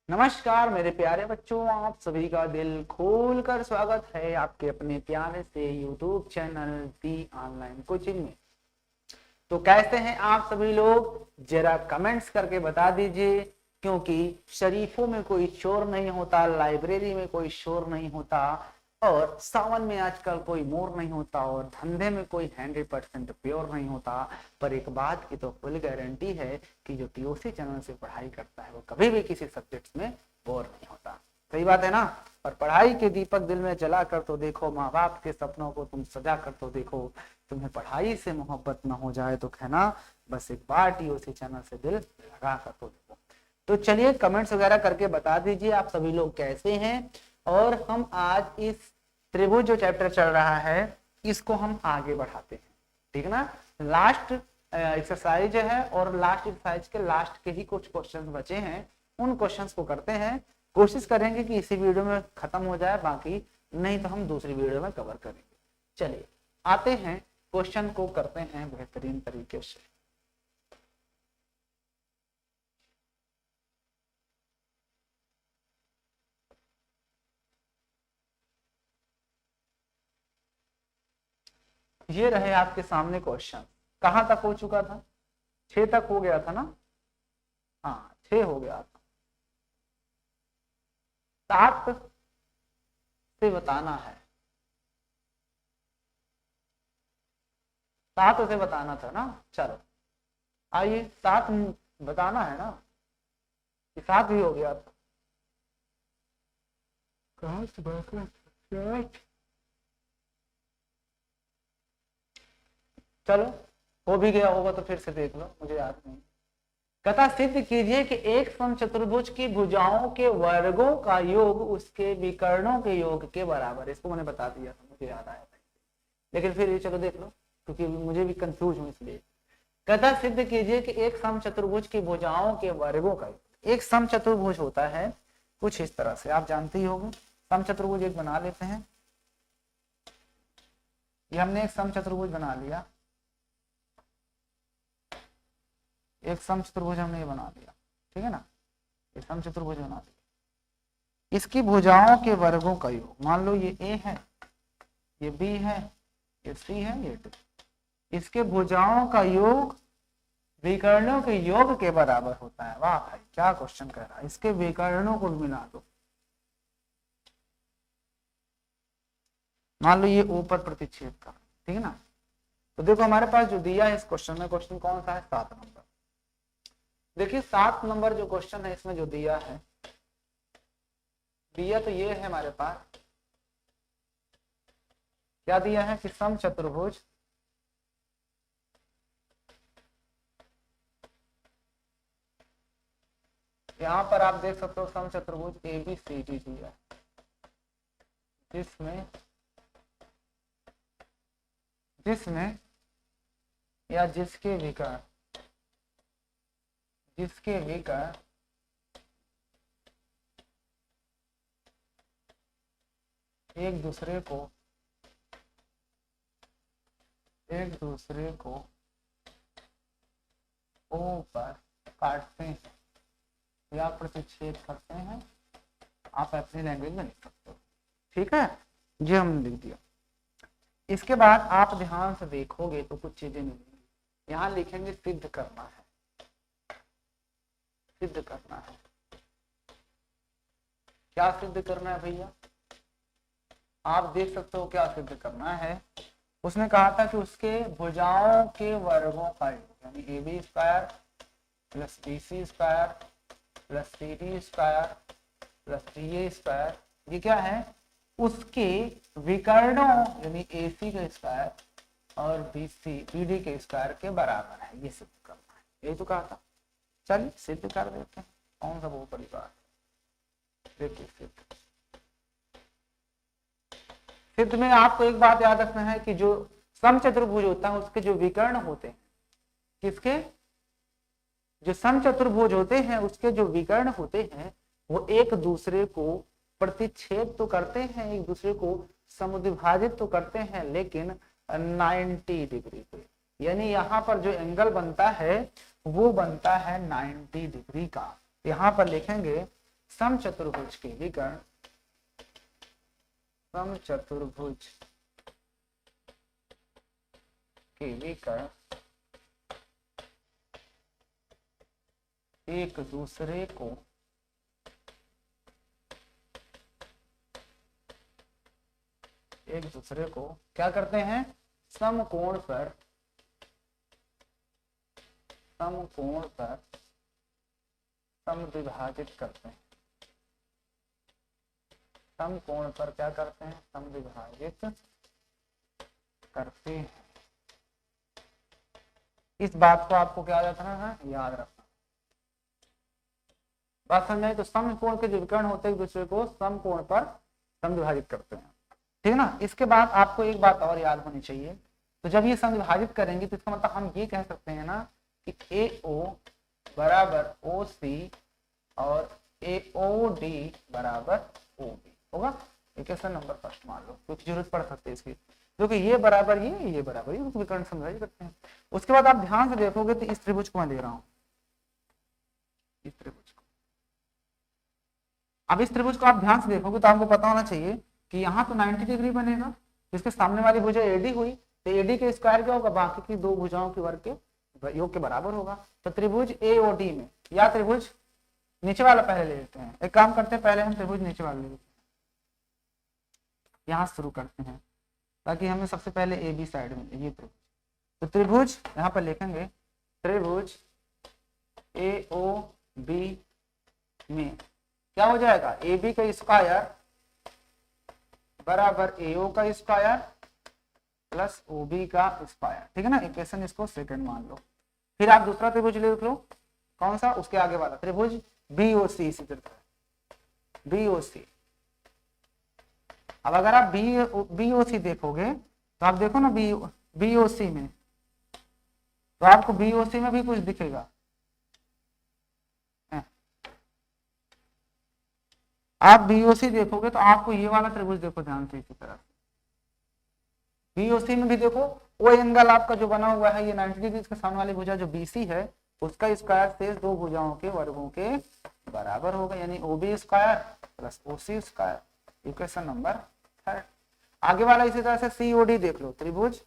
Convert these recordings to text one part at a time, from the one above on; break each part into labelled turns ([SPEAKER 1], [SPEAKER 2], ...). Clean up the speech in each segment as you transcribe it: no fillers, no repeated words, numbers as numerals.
[SPEAKER 1] नमस्कार मेरे प्यारे बच्चों, आप सभी का दिल खोल कर स्वागत है आपके अपने प्यारे से YouTube चैनल दी ऑनलाइन कोचिंग में। तो कैसे हैं आप सभी लोग, जरा कमेंट्स करके बता दीजिए, क्योंकि शरीफों में कोई शोर नहीं होता, लाइब्रेरी में कोई शोर नहीं होता, और सावन में आजकल कोई मोर नहीं होता, और धंधे में कोई 100% प्योर नहीं होता। पर एक बात की तो फुल गारंटी है कि जो टीओसी चैनल से पढ़ाई करता है वो कभी भी किसी सब्जेक्ट में बोर नहीं होता। सही बात है ना। और पढ़ाई के दीपक दिल में जला कर तो देखो, माँ बाप के सपनों को तुम सजा कर तो देखो। तुम्हें पढ़ाई से मोहब्बत न हो जाए तो कहना बस एक बार टीओसी चैनल से दिल लगा कर तो देखो। तो चलिए कमेंट्स वगैरह करके बता दीजिए आप सभी लोग कैसे हैं। और हम आज इस त्रिभुज जो चैप्टर चल रहा है इसको हम आगे बढ़ाते हैं, ठीक ना। लास्ट एक्सरसाइज है और लास्ट एक्सरसाइज के लास्ट के ही कुछ क्वेश्चन बचे हैं, उन क्वेश्चंस को करते हैं। कोशिश करेंगे कि इसी वीडियो में खत्म हो जाए, बाकी नहीं तो हम दूसरी वीडियो में कवर करेंगे। चलिए आते हैं, क्वेश्चन को करते हैं बेहतरीन तरीके से। ये रहे आपके सामने क्वेश्चन। कहां तक हो चुका था? 6 तक हो गया था ना। हाँ 6 हो गया था। 7 से बताना है, 7 से बताना था ना। चलो आइए 7 बताना है ना, 7 भी हो गया था। कहां से चलो हो भी गया होगा तो फिर से देख लो, मुझे याद नहीं। कथा सिद्ध कीजिए कि एक समचतुर्भुज की भुजाओं के वर्गों का योग उसके विकर्णों के योग के बराबर। इसको मैंने बता दिया था, मुझे याद आया था, लेकिन फिर ये चलो देख लो क्योंकि मुझे भी कंफ्यूज हूं इसलिए। कथा सिद्ध कीजिए कि एक समचतुर्भुज की भुजाओं के वर्गों का योग। एक समचतुर्भुज होता है कुछ इस तरह से, आप जानते ही होंगे। समचतुर्भुज एक बना लेते हैं, ये हमने एक समचतुर्भुज बना लिया, एक समचतुर्भुज हमने ये बना लिया, ठीक है ना। ये समचतुर्भुज बना लिया, इसकी भुजाओं के वर्गों का योग, मान लो ये ए है, ये बी है, ये सी है, ये डी। इसके भुजाओं का योग विकर्णों के योग के बराबर होता है। वाह भाई क्या क्वेश्चन कह रहा है। इसके विकर्णों को मिला दो, मान लो ये ऊपर प्रतिच्छेद का, ठीक है ना। तो देखो हमारे पास जो दिया है इस क्वेश्चन में, क्वेश्चन कौन सा है? 7 नंबर। देखिए 7 नंबर जो क्वेश्चन है इसमें जो दिया है, दिया तो ये है हमारे पास, क्या दिया है कि समचतुर्भुज यहां पर आप देख सकते हो समचतुर्भुज ए बी सी डी दिया, जिसमें या जिसके विकर्ण एक दूसरे को ओ पर काटते हैं या प्रतिच्छेद करते हैं। आप अपनी लैंग्वेज में लिख सकते हो, ठीक है। ये हमने लिख दिया। इसके बाद आप ध्यान से देखोगे तो कुछ चीजें मिलेंगी। यहाँ लिखेंगे सिद्ध करना है, सिद्ध करना है। क्या सिद्ध करना है भैया? आप देख सकते हो क्या सिद्ध करना है। उसने कहा था कि उसके भुजाओं के वर्गों का योग, यानी A B square plus B C square plus C D square plus D A square, ये क्या है? उसके विकर्णों यानी ए सी का स्क्वायर और बी सी बी डी के स्क्वायर के बराबर है। ये सिद्ध करना है, यही तो कहा था। चलिए सिद्ध कर देते हैं, कौन सा बहुत बड़ी बात है। देखिए सिद्ध में आपको एक बात याद रखना है कि जो समचतुर्भुज होता है उसके जो विकर्ण होते हैं, किसके? जो समचतुर्भुज होते हैं उसके जो विकर्ण होते हैं वो एक दूसरे को प्रतिच्छेद तो करते हैं, एक दूसरे को समुद्विभाजित तो करते हैं, लेकिन 90 डिग्री पे। यानी यहाँ पर जो एंगल बनता है वो बनता है 90 डिग्री का। यहाँ पर लिखेंगे समचतुर्भुज के विकर्ण, समचतुर्भुज के विकर्ण एक दूसरे को क्या करते हैं, समकोण पर समविभाजित करते हैं, समकोण पर क्या करते हैं, समविभाजित करते हैं। इस बात को आपको क्या याद रखना है, याद रखना। बात समझ में? तो समकोण के जो विकर्ण होते हैं एक दूसरे को समकोण पर समविभाजित करते हैं, ठीक है ना। इसके बाद आपको एक बात और याद होनी चाहिए, तो जब ये समविभाजित करेंगे तो इसका मतलब हम ये कह सकते हैं ना कि AO बराबर OC और AOD बराबर OB होगा। इक्वेशन नंबर फर्स्ट मान लो, क्योंकि जरूरत पड़ सकती है इसकी, क्योंकि ये बराबर ये बराबर ये, विकर्ण समविभाजित करते हैं। उसके बाद आप ध्यान से देखोगे तो इस त्रिभुज को मैं ले रहा हूं, इस त्रिभुज को। अब इस त्रिभुज को आप ध्यान से देखोगे तो आपको पता होना चाहिए कि यहाँ तो 90 डिग्री बनेगा, इसके सामने वाली भुजा AD हुई, तो AD के स्क्वायर क्या होगा, बाकी की दो भुजाओं के वर्ग के योग के बराबर होगा। तो त्रिभुज AOD में, या त्रिभुज नीचे वाला पहले ले लेते हैं, एक काम करते हैं पहले हम त्रिभुज नीचे वाला ले लेते हैं, यहाँ शुरू करते हैं ताकि हमें सबसे पहले AB साइड में ये त्रिभुज। तो त्रिभुज यहाँ पर लिखेंगे, त्रिभुज AOB में क्या हो जाएगा, AB का स्क्वायर बराबर AO का स्क्वायर प्लस OB का स्क्वायर, ठीक है ना। इक्वेशन इसको सेकंड मान लो। फिर आप दूसरा त्रिभुज लिख लो, कौन सा, उसके आगे वाला त्रिभुज BOC, इसी तरह BOC। अब अगर आप BOC देखोगे तो आप देखो ना BOC में, तो आपको BOC में भी कुछ दिखेगा, आप BOC देखोगे तो आपको ये वाला त्रिभुज देखो ध्यान से, इसी तरह BOC में भी देखो वो एंगल आपका जो बना हुआ है ये 90 डिग्री के सामने वाली भुजा जो BC है उसका स्क्वायर शेष दो भुजाओं के वर्गों के बराबर होगा, यानी OB square plus OC square. Equation number third. आगे वाला इसी तरह से COD देख लो, त्रिभुज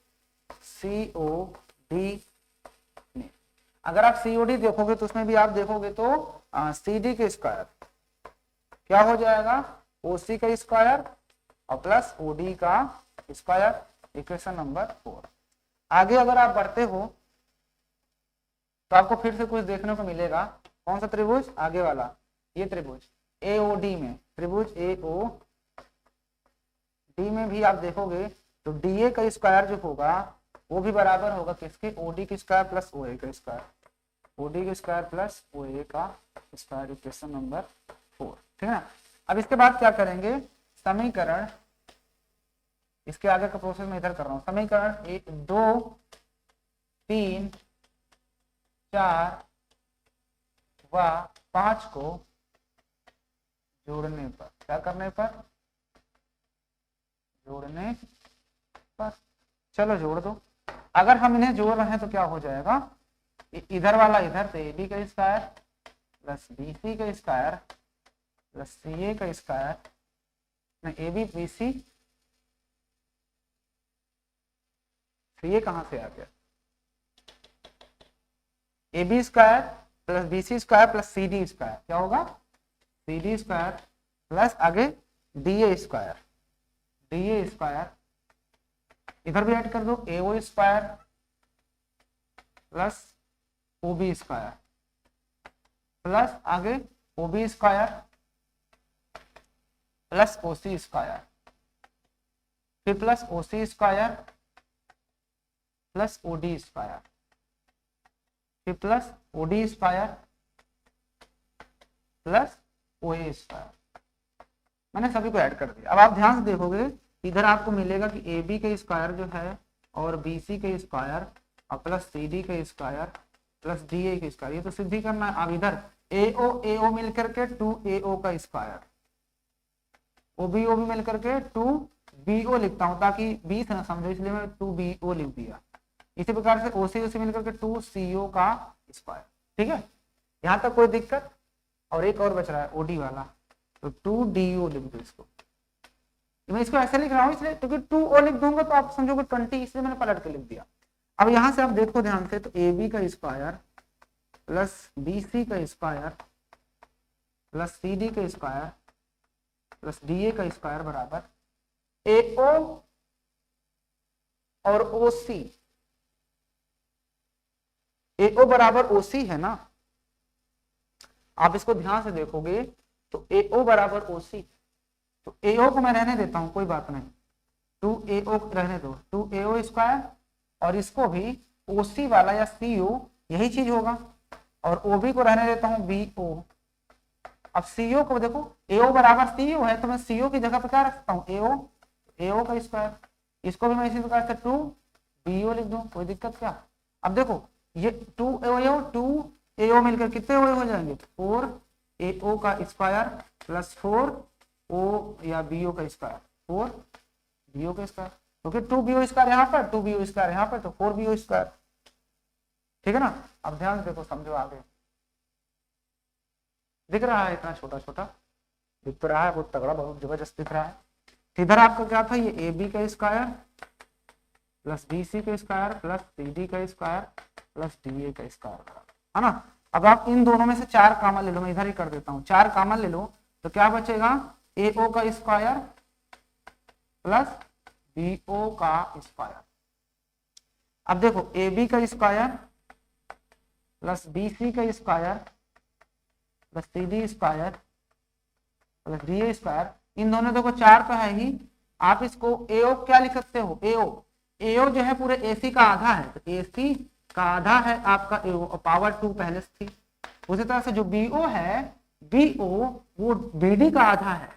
[SPEAKER 1] COD में अगर आप COD देखोगे तो उसमें भी आप देखोगे तो CD के स्क्वायर क्या हो जाएगा, OC का स्क्वायर और प्लस OD का स्क्वायर। Equation number 4। आगे अगर आप बढ़ते हो तो आपको फिर से कुछ देखने को मिलेगा, कौन सा त्रिभुज, आगे वाला ये त्रिभुज AOD में, त्रिभुज AOD में भी आप देखोगे तो DA का स्क्वायर जो होगा वो भी बराबर होगा किसके, OD के स्क्वायर प्लस OA का स्क्वायर, OD के स्क्वायर प्लस OA का स्क्वायर। इक्वेशन नंबर 4, ठीक है ना। अब इसके बाद क्या करेंगे, समीकरण, इसके आगे का प्रोसेस मैं इधर कर रहा हूं। समीकरण 1 2 3 4 व 5 को जोड़ने पर, क्या करने पर, जोड़ने पर, चलो जोड़ दो। अगर हम इन्हें जोड़ रहे हैं तो क्या हो जाएगा, इधर वाला इधर, तो AB का स्क्वायर प्लस BC का स्क्वायर प्लस CA का स्क्वायर, AB BC, CA कहां से आ गया, AB square plus BC square plus CD square, क्या होगा, CD स्क्वायर प्लस आगे DA स्क्वायर, DA स्क्वायर, इधर भी ऐड कर दो AO square plus OB square plus आगे OB square plus OC square, फिर plus OC square plus OD square, फिर plus OD square plus OA square. मैंने सभी को ऐड कर दिया। अब आप ध्यान से देखोगे इधर आपको मिलेगा कि AB का स्क्वायर जो है और BC का स्क्वायर और प्लस CD का स्क्वायर प्लस DA का स्क्वायर, ये तो सिद्ध ही करना है। अब इधर AO मिलकर के 2AO का स्क्वायर, OB मिलकर के 2BO लिखता हूं ताकि 20 ना समझो, इसलिए मैं 2BO लिख दिया। इसी प्रकार से OC मिलकर के 2CO का स्क्वायर, ठीक है। यहां तक कोई दिक्कत, और एक और बच रहा है ओडी वाला, तो 2DO लिख दो इसको। मैं इसको ऐसे लिख रहा हूँ इसलिए क्योंकि 2O लिख दूंगा तो आप समझोगे 20, इसलिए मैंने पलट के लिख दिया। अब यहां से आप देखो ध्यान से, तो AB का स्क्वायर प्लस BC का स्क्वायर प्लस CD का स्क्वायर प्लस DA का स्क्वायर बराबर AO और OC। AO बराबर OC है ना, आप इसको ध्यान से देखोगे तो AO बराबर OC, तो AO को मैं रहने देता हूं, कोई बात नहीं, 2AO रहने दो, 2AO स्क्वायर, और इसको भी OC वाला या CO यही चीज होगा, और OB को रहने देता हूं BO। अब CO को देखो, AO बराबर CO है तो मैं CO की जगह पर क्या रख सकता हूं, AO का स्क्वायर, इसको भी मैं इसी प्रकार से 2BO लिख दूं, कोई दिक्कत क्या। अब देखो ये 2AO मिलकर कितने हो जाएंगे, 4AO का स्क्वायर प्लस 4O या BO का स्क्वायर, 4BO का स्क्वायर, क्योंकि 2BO स्क्वायर यहाँ पर, 2BO स्क्वायर यहाँ पर, तो 4BO स्क्वायर। ठीक है ना। अब ध्यान से देखो, समझो आगे, दिख रहा है इतना छोटा छोटा, दिख तो रहा है, बहुत तगड़ा, बहुत जबरदस्त दिख रहा है। इधर आपका क्या था, ये AB का स्क्वायर प्लस BC का स्क्वायर प्लस CD का स्क्वायर प्लस DA का स्क्वायर, है ना। अब आप इन दोनों में से 4 कॉमन ले लो, मैं इधर ही कर देता हूं, 4 कॉमन ले लो तो क्या बचेगा, AO का स्क्वायर प्लस BO का स्क्वायर। अब देखो AB का स्क्वायर प्लस BC का square plus CD square plus DA square, इन दोनों देखो 4 तो है ही, आप इसको AO क्या लिख सकते हो, AO जो है पूरे AC का आधा है, तो AC का आधा है आपका AO और पावर 2 पहले से थी। उसी तरह से जो BO है, BO वो BD का आधा है,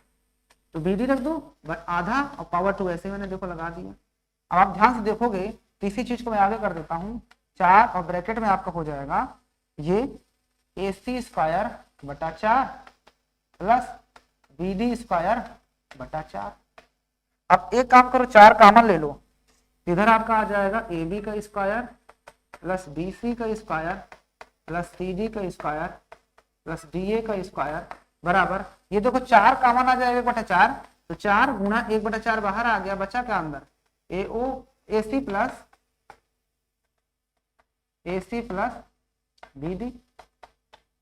[SPEAKER 1] तो BD रख दो बट आधा और पावर 2 ऐसे मैंने देखो लगा दिया। अब आप ध्यान से देखोगे तो इसी चीज को मैं आगे कर देता हूँ, 4 और ब्रैकेट में आपका हो जाएगा ये AC स्क्वायर बटा 4 प्लस BD स्क्वायर बटा 4। अब एक काम करो, 4 कॉमन ले लो, इधर आपका आ जाएगा AB का स्क्वायर प्लस BC का स्क्वायर प्लस CD का स्क्वायर प्लस DA का स्क्वायर बराबर, ये देखो 4 कॉमन आ जाएगा 1/4, तो 4 गुना 1/4 बाहर आ गया, बचा क्या अंदर, AC प्लस BD।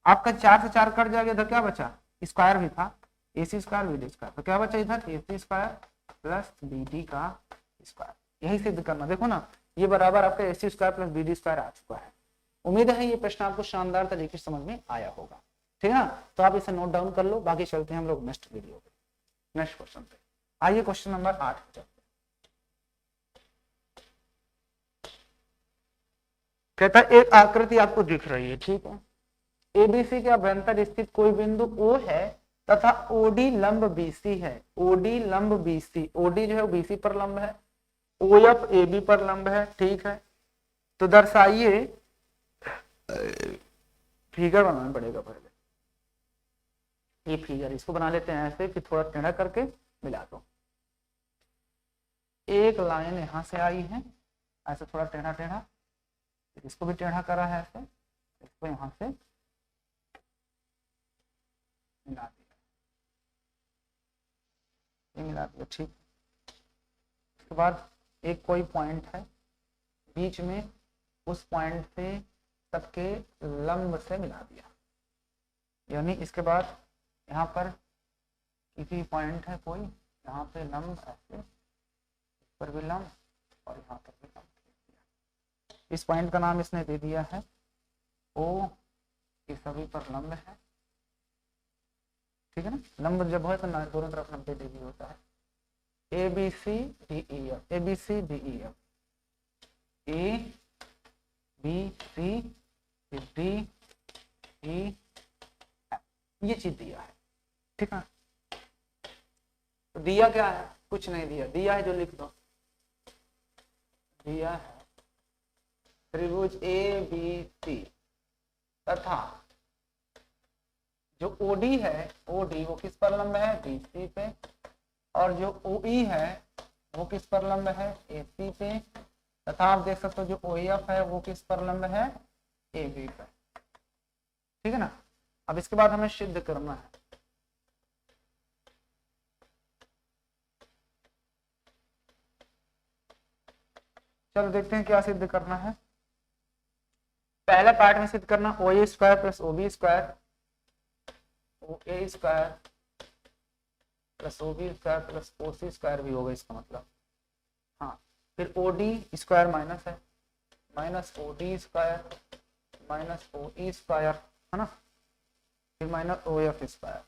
[SPEAKER 1] आपका 4 से 4 कट जाएगा, इधर क्या बचा, स्क्वायर भी था, AC स्क्वायर BD स्क्वायर, तो क्या बचा इधर, AC स्क्वायर प्लस BD का स्क्वायर। यही सिद्ध करना, देखो ना ये बराबर आपका AC square plus BD square आ चुका है। उम्मीद है ये प्रश्न आपको शानदार तरीके से समझ में आया होगा, ठीक है ना। तो आप इसे नोट डाउन कर लो, बाकी चलते हैं हम लोग नेक्स्ट वीडियो पे, नेक्स्ट क्वेश्चन पे। आइए क्वेश्चन नंबर 8 पे चलते हैं। कहता है एक आकृति आपको दिख रही है, ठीक है, ABC के अभ्यंतर स्थित कोई बिंदु O है तथा OD लंब BC है, OD लंब BC, OD जो है BC पर लंब है, OF AB पर लंब है, ठीक है। तो दर्शाइए, फिगर बनाना पड़ेगा पहले, ये फिगर इसको बना लेते हैं ऐसे, फिर थोड़ा टेढ़ा करके मिला दो। एक लाइन यहां से आई है ऐसे थोड़ा टेढ़ा टेढ़ा, इसको भी टेढ़ा करा है ऐसे, इसको यहां से मिला दिया, ये मिला दिया, ठीक। उसके बाद एक कोई पॉइंट है बीच में, उस पॉइंट से सबके लंब से मिला दिया, यानी इसके बाद यहाँ पर किसी पॉइंट है कोई, यहाँ पे लंब ऐसे, इस पर भी लंब और यहाँ पर भी लंब। इस पॉइंट का नाम इसने दे दिया है O, ये सभी पर लंब है, ठीक है ना। लंब जब हो तो दोनों तरफ 90 डिग्री होता है। ABC DEF, ABC DEF, ABC DEF, ये चीज दिया है, ठीक है। तो दिया क्या है, कुछ नहीं दिया, दिया है जो लिख दो, दिया है त्रिभुज ABC तथा जो OD है, OD वो किस पर लंब है, BC पे, और जो OE है वो किस पर लंब है, AC पे, तथा आप देख सकते हो जो OF है वो किस पर लंब है, AB पे, ठीक है ना। अब इसके बाद हमें सिद्ध करना है। चलो देखते हैं क्या सिद्ध करना है। पहले पार्ट में सिद्ध करना O A square plus O B square, O A square plus O B square plus O C square भी होगा इसका मतलब। हाँ, फिर ओ डी स्क्वायर माइनस है, minus O D square minus O E square, है ना, फिर minus O F square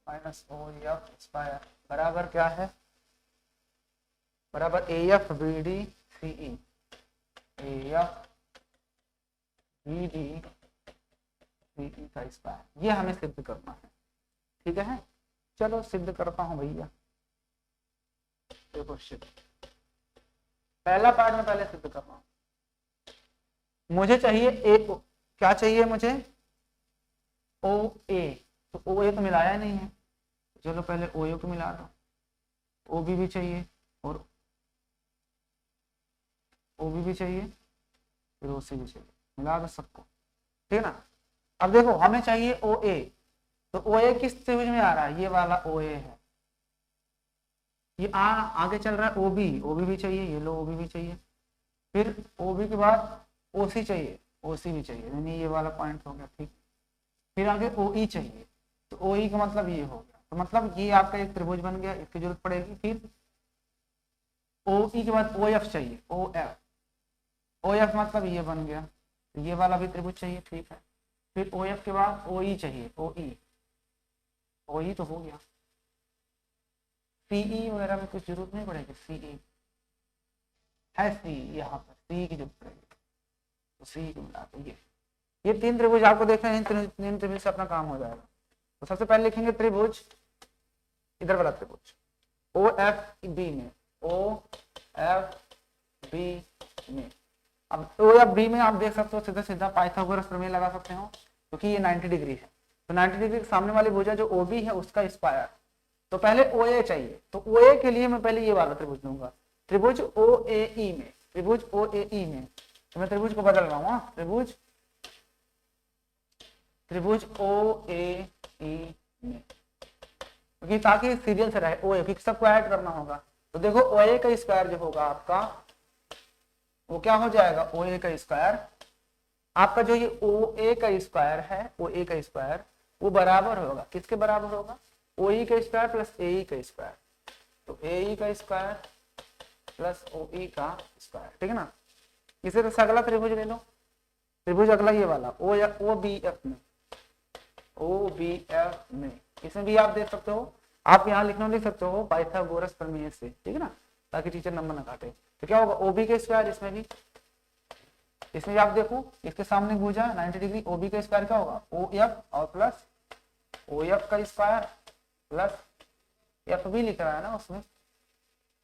[SPEAKER 1] minus O F square बराबर क्या है, बराबर A F B D C E, A F B D C E का square. ये हमें सिद्ध करना है, ठीक है। चलो सिद्ध करता हूं भैया। देखो सिद्ध, पहला पार्ट में पहले सिद्ध करना हूं। मुझे चाहिए ए, क्या चाहिए मुझे, ओ ए, तो ओ ए तो मिलाया नहीं है, चलो पहले ओ ए को मिला दो, ओ बी चाहिए और ओ बी चाहिए, फिर ओ सी भी चाहिए, मिला दो सबको, ठीक है ना। अब देखो हमें चाहिए ओ ए, तो ओ ए किस त्रिभुज में आ रहा है, ये वाला ओ ए है। ये आगे चल रहा है ओ बी भी चाहिए, ये लो ओ बी भी चाहिए, फिर ओ बी के बाद ओ सी चाहिए, ओ सी भी चाहिए, यानी ये वाला पॉइंट हो गया, ठीक। फिर आगे ओ ई चाहिए, तो ओ ई का मतलब ये हो गया, तो मतलब ये आपका एक त्रिभुज बन गया, इसकी जरूरत पड़ेगी। फिर ओ ई के बाद ओ एफ चाहिए, ओ एफ मतलब ये बन गया, तो ये वाला भी त्रिभुज चाहिए, ठीक है। फिर ओ एफ के बाद ओ ई चाहिए, ओ ई तो हो गया। सीई वगैरह में कुछ जरूरत नहीं पड़ेगी, सीई है, सी यहाँ पर सी की जरूरत पड़ेगी, तो सी को मिला दो। ये तीन त्रिभुज आपको देखना है, तीन त्रिभुज से अपना काम हो जाएगा। तो सबसे पहले लिखेंगे त्रिभुज, इधर वाला त्रिभुज ओ एफ बी में, ओ एफ बी में। अब ओ एफ बी में आप देख सकते हो सीधा सीधा पाइथागोरस प्रमेय लगा सकते हो, क्योंकि ये 90 डिग्री है, तो 90 डिग्री के सामने वाली भुजा जो ओ बी है उसका स्क्वायर। तो पहले ओ ए चाहिए, तो ओ ए के लिए मैं पहले ये वाला त्रिभुज लूंगा, त्रिभुज ओ ए ई में, त्रिभुज ओ ए ई में। तो मैं त्रिभुज को बदल रहा हूँ, त्रिभुज ओ ए ई में, क्योंकि ताकि सीरियल से रहे, ओ ए सबको ऐड करना होगा। तो देखो ओ ए का स्क्वायर जो होगा आपका, वो क्या हो जाएगा, ओ ए का स्क्वायर आपका जो ये ओ ए का स्क्वायर है, ओ ए का स्क्वायर वो बराबर होगा, किसके बराबर होगा, ओ ई का स्क्वायर प्लस ए ई का स्क्वायर। तो ए ई का स्क्वायर प्लस ओ ई का स्क्वायर, ठीक है ना। इसे तो अगला त्रिभुज ले लो, त्रिभुज अगला ये वाला ओ बी एफ में, ओ बी एफ में, इसमें भी आप देख सकते हो, आप यहाँ लिख सकते हो पाइथागोरस प्रमेय से, ठीक है ना, ताकि टीचर नंबर ना काटे। तो क्या होगा, ओ बी का स्क्वायर, इसमें भी आप देखो, इसके सामने भुजा 90 डिग्री, ओ बी का स्क्वायर क्या होगा, ओ एफ और प्लस ओ एफ का स्क्वायर प्लस एफ भी लिख रहा है ना, उसमें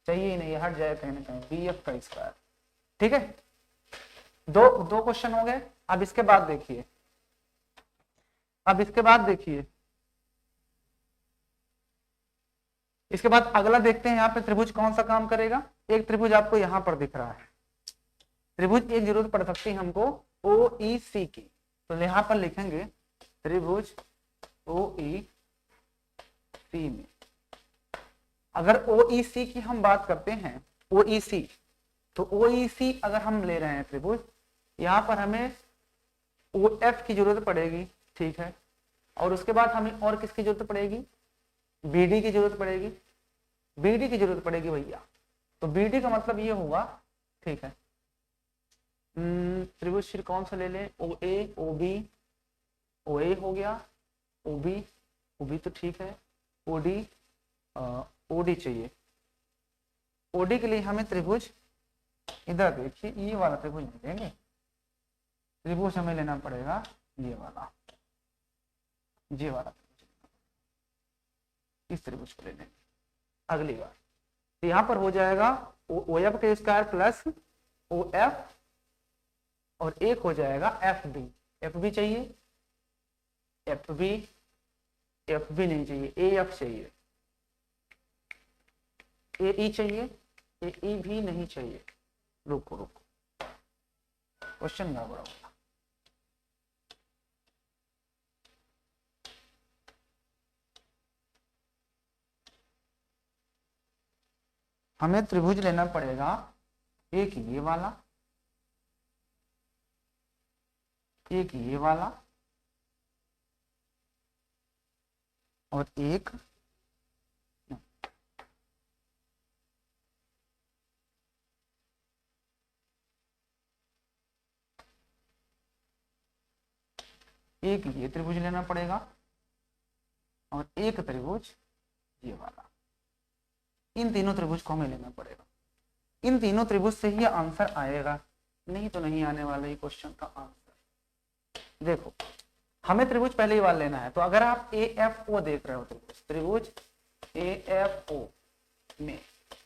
[SPEAKER 1] चाहिए ही नहीं, हट जाए कहीं ना कहीं, बी एफ का स्क्वायर, ठीक है। दो क्वेश्चन हो गए। अब इसके बाद देखिए, इसके बाद अगला देखते हैं यहाँ पे त्रिभुज कौन सा काम करेगा। एक त्रिभुज आपको यहाँ पर दिख रहा है, त्रिभुज एक जरूरत पड़ सकती है हमको ओ ई सी की, तो यहाँ पर लिखेंगे त्रिभुज ओ ई सी में। अगर ओ ई सी की हम बात करते हैं, ओ ई सी, तो ओ ई सी अगर हम ले रहे हैं त्रिभुज, यहाँ पर हमें ओ एफ की जरूरत पड़ेगी, ठीक है, और उसके बाद हमें और किसकी जरूरत पड़ेगी, बी डी की जरूरत पड़ेगी, बी डी की जरूरत पड़ेगी भैया। तो बी डी का मतलब ये होगा, ठीक है, त्रिभुज फिर कौन सा ले लें, ओ ए ओ बी, ओ ए हो गया, ओ बी तो ठीक है, ओ डी चाहिए। ओ डी के लिए हमें त्रिभुज, इधर देखिए ये वाला त्रिभुज नहीं लेंगे, त्रिभुज हमें लेना पड़ेगा ये वाला त्रिभुज, इस त्रिभुज को ले लेंगे अगली बार। तो यहाँ पर हो जाएगा ओ एफ का स्क्वायर प्लस ओ एफ, और एक हो जाएगा एफ बी चाहिए, एफ बी नहीं चाहिए, ए एफ चाहिए, ए ई चाहिए, ए ई भी नहीं चाहिए। रुको क्वेश्चन गड़बड़ा होगा, हमें त्रिभुज लेना पड़ेगा एक ये वाला, एक ये वाला और एक ये त्रिभुज लेना पड़ेगा और एक त्रिभुज ये वाला। इन तीनों त्रिभुज को हमें लेना पड़ेगा। इन तीनों त्रिभुज से ही आंसर आएगा, नहीं तो नहीं आने वाला ये क्वेश्चन का आंसर। देखो हमें त्रिभुज पहले ही वाला लेना है, तो अगर आप ए एफ ओ देख रहे हो, त्रिभुज ए एफ ओ में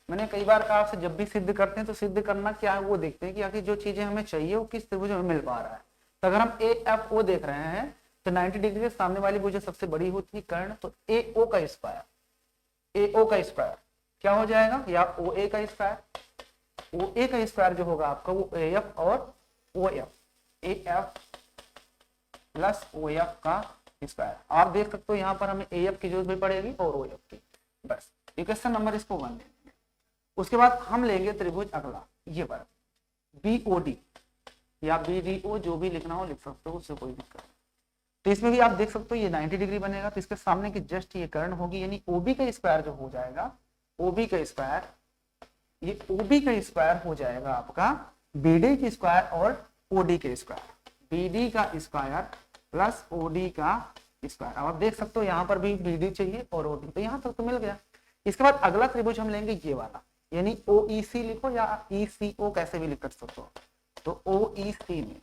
[SPEAKER 1] मैंने कई बार कहा आपसे, जब भी सिद्ध करते हैं तो सिद्ध करना क्या है वो देखते हैं कि आखिर जो चीजें हमें चाहिए वो किस त्रिभुज में मिल पा रहा है। तो अगर हम ए एफ ओ देख रहे हैं तो 90 डिग्री के सामने वाली भुजा सबसे बड़ी होती है कर्ण, तो ए ओ का स्क्वायर, ए ओ का स्क्वायर क्या हो जाएगा, या ओ ए का स्क्वायर, ओ ए का स्क्वायर जो होगा आपका वो ए एफ और O F, A F plus O F का स्क्वायर। आप देख सकते हो यहाँ पर हमें ए एफ की जरूरत भी पड़ेगी और ओ एफ की। बस इक्वेशन नंबर इसको 1 ले लेंगे। उसके बाद हम लेंगे त्रिभुज अगला ये वाला बी ओ डी या बी डी ओ, जो भी लिखना हो लिख सकते हो, उससे कोई दिक्कत नहीं। तो इसमें भी आप देख सकते हो ये 90 डिग्री बनेगा, तो इसके सामने की जस्ट ये कर्ण होगी, यानी ओबी का स्क्वायर जो हो जाएगा, ओबी का स्क्वायर, ये ओबी का स्क्वायर हो जाएगा आपका बीडी की स्क्वायर और ओडी के स्क्वायर, बीडी का स्क्वायर प्लस ओडी का स्क्वायर। अब आप देख सकते हो यहाँ पर भी बीडी चाहिए और ओडी, तो यहाँ तक तो मिल गया। इसके बाद अगला त्रिभुज हम लेंगे ये वाला, यानी ओ ई सी लिखो या ई सी ओ कैसे भी लिख कर सकते हो। तो ओ ई सी में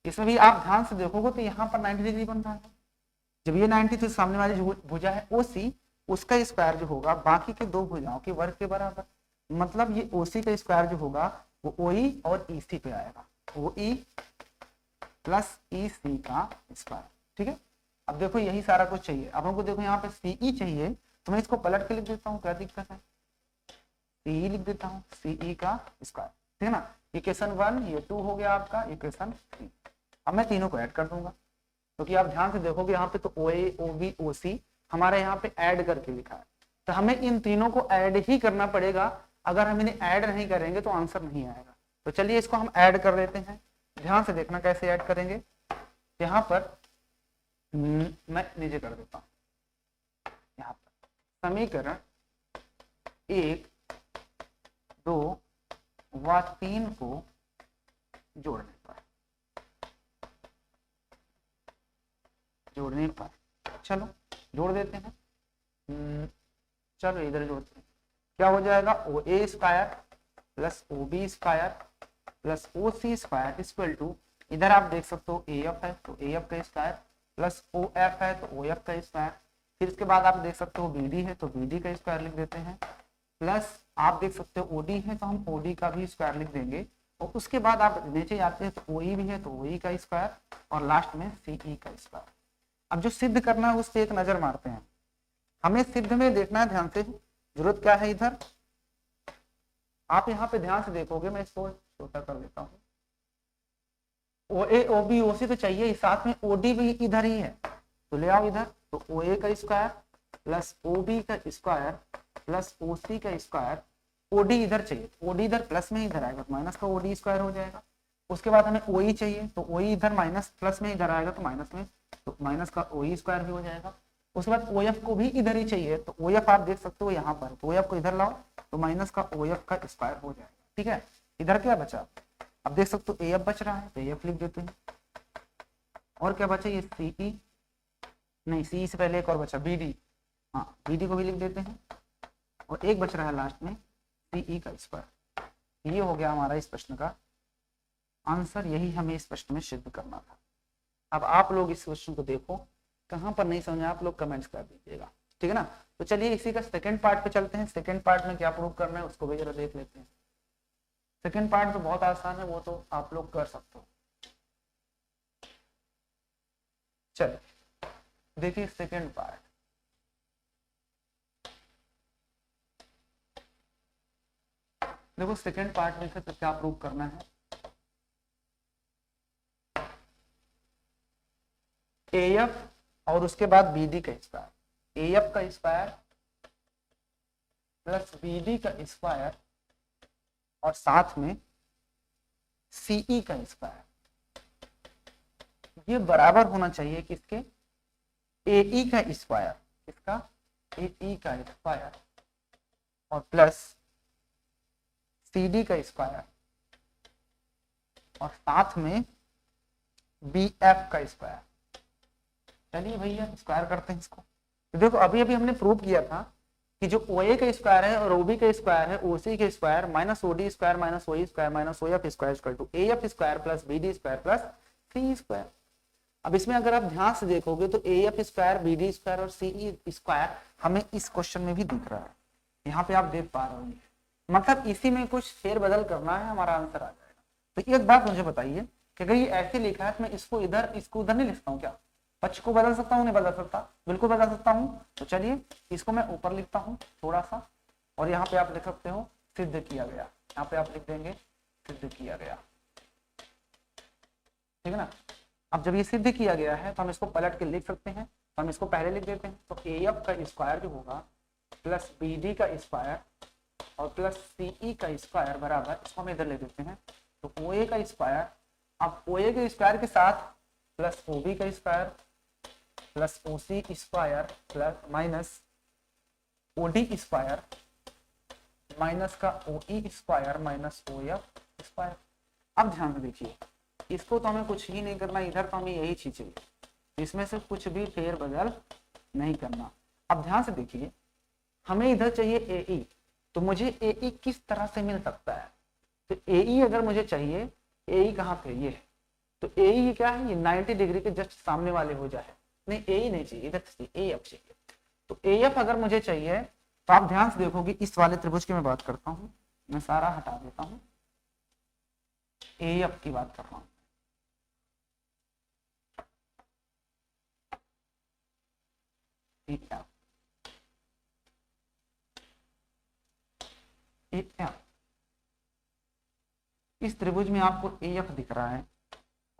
[SPEAKER 1] इसमें भी आप ध्यान से देखोगे तो यहाँ पर 90 डिग्री बन रहा है। जब ये 90 तो सामने वाली जो भुजा है ओ सी, उसका स्क्वायर जो होगा बाकी के दो भुजाओं के वर्ग के बराबर, मतलब ये ओ सी का स्क्वायर जो होगा वो ओ ई और ई सी पे आएगा, ओ ई प्लस ई सी का स्क्वायर। ठीक है, अब देखो यही सारा कुछ चाहिए। अब हमको देखो यहाँ पे सी ई चाहिए, तो मैं इसको पलट के लिख देता हूँ, क्या दिक्कत है, सी ई लिख देता हूँ, सी ई का स्क्वायर। ठीक है ना, इक्वेशन 1 ये 2 हो गया आपका, इक्वेशन 3। अब मैं तीनों को ऐड कर दूंगा, क्योंकि आप ध्यान से देखोगे यहाँ पे तो ओ ए ओ बी ओ सी हमारे यहाँ पे ऐड करके लिखा है, तो हमें इन तीनों को ऐड ही करना पड़ेगा। अगर हम इन्हें ऐड नहीं करेंगे तो आंसर नहीं आएगा। तो चलिए इसको हम ऐड कर लेते हैं। ध्यान से देखना कैसे ऐड करेंगे। यहाँ पर मैं नीचे कर देता हूँ, यहाँ पर समीकरण 1 2 व 3 को जोड़ने पर चलो जोड़ देते हैं। चलो इधर जोड़ते हैं, क्या हो जाएगा, O A square plus O B square plus O C square equal to, इधर आप देख सकते हो ए एफ है तो ए एफ का स्क्वायर प्लस ओ एफ है तो ओ एफ का स्क्वायर, फिर इसके बाद आप देख सकते हो बी डी है तो बी डी का स्क्वायर लिख देते हैं, प्लस आप देख सकते हो ओडी है तो हम ओडी का भी स्क्वायर लिख देंगे, और उसके बाद आप नीचे आते हैं तो ओई भी है तो ओई का स्क्वायर और लास्ट में सीई का स्क्वायर। अब जो सिद्ध करना है उस पर एक नजर मारते हैं। हमें सिद्ध में देखना है ध्यान से, जरूरत क्या है इधर, आप यहाँ पे ध्यान से देखोगे, मैं इसको छोटा कर लेता हूँ, ओ ए ओ बी ओ सी तो चाहिए, साथ में ओ डी भी इधर ही है, तो ले आओ इधर, तो ओ ए का स्क्वायर प्लस ओ बी का स्क्वायर प्लस ओ सी का स्क्वायर, ओडी इधर चाहिए, ओडी इधर प्लस में इधर आएगा तो माइनस का ओडी स्क्वायर हो जाएगा। उसके बाद हमें ओई चाहिए तो ओई इधर माइनस प्लस में इधर आएगा तो माइनस में, तो माइनस का ओई स्क्वायर भी हो जाएगा। उसके बाद ओ एफ को भी इधर ही चाहिए, तो ओ एफ आप देख सकते हो यहाँ पर, तो ओ एफ को इधर लाओ तो माइनस का ओ एफ का स्क्वायर हो जाएगा। ठीक है, इधर क्या बचा, अब देख सकते हो ए एफ बच रहा है तो ए एफ लिख देते हैं, और क्या बचा, ये सी ई नहीं, सी से पहले एक और बचा बी डी, हाँ बी डी को भी लिख देते हैं, और एक बच रहा है लास्ट में सीई का स्क्वायर। ये हो गया हमारा इस प्रश्न का आंसर, यही हमें इस प्रश्न में सिद्ध करना था। अब आप लोग इस क्वेश्चन को देखो, कहाँ पर नहीं समझा आप लोग कमेंट्स कर दीजिएगा, ठीक है ना। तो चलिए इसी का सेकंड पार्ट पे चलते हैं। सेकंड पार्ट में क्या प्रूव करना है उसको भी जरा देख लेते हैं। सेकंड पार्ट तो बहुत आसान है, वो तो आप लोग कर सकते हो। चलिए देखिए सेकंड पार्ट, देखो सेकंड पार्ट में से तो क्या प्रूव करना है, एएफ और उसके बाद बीडी का स्क्वायर, एएफ का स्क्वायर प्लस BD का स्क्वायर और साथ में CE का स्क्वायर, ये बराबर होना चाहिए किसके, AE का स्क्वायर, इसका AE का स्क्वायर और प्लस CD का स्क्वायर और साथ में BF का स्क्वायर। चलिए भैया स्क्वायर करते हैं इसको। तो देखो अभी अभी हमने प्रूव किया था कि जो OA का स्क्वायर है और OB का स्क्वायर है OC के square minus OD square minus OE square minus OF square equal to AF square plus BD square plus CE square. अब इसमें अगर आप ध्यान से देखोगे तो AF स्क्वायर BD स्क्वायर और CE स्क्वायर हमें इस क्वेश्चन में भी दिख रहा है, यहाँ पे आप देख पा रहे होंगे, मतलब इसी में कुछ फेरबदल करना है, हमारा आंसर आ जाएगा। तो एक बात मुझे बताइए कि अगर ये ऐसे लिखा है तो मैं इसको उधर नहीं लिखता हूँ क्या, पक्ष को बदल सकता हूँ, नहीं बदल सकता, बिल्कुल बदल सकता हूँ। तो चलिए इसको मैं ऊपर लिखता हूँ थोड़ा सा, और यहाँ पे आप लिख सकते हो सिद्ध किया गया, यहाँ पे आप लिख देंगे सिद्ध किया गया, ठीक है ना। अब जब ये सिद्ध किया गया है तो हम इसको पलट के लिख सकते हैं, तो हम इसको पहले लिख देते हैं। तो AF का स्क्वायर जो होगा प्लस BD का स्क्वायर और प्लस CE का स्क्वायर बराबर, इसको हम इधर ले देते हैं, तो OA का स्क्वायर, अब OA के स्क्वायर के साथ प्लस OB का square plus OC square plus minus OD square minus का OE square minus OF square. अब ध्यान से देखिए, इसको तो हमें कुछ ही नहीं करना, इधर तो हमें यही चीज चाहिए, इसमें से कुछ भी फेर बदल नहीं करना। अब ध्यान से देखिए, हमें इधर चाहिए AE, तो मुझे AE किस तरह से मिल सकता है, तो AE अगर मुझे चाहिए, AE कहाँ पे, ये है, तो AE क्या है, ये 90 डिग्री के जस्ट सामने वाले हो जाए, नहीं AE नहीं चाहिए, इधर चाहिए AF चाहिए। तो AF अगर मुझे चाहिए तो आप ध्यान से देखोगे, इस वाले त्रिभुज की मैं बात करता हूँ, मैं सारा हटा देता हूँ, AF की बात कर रहा हूँ। इस त्रिभुज में आपको AF दिख रहा है,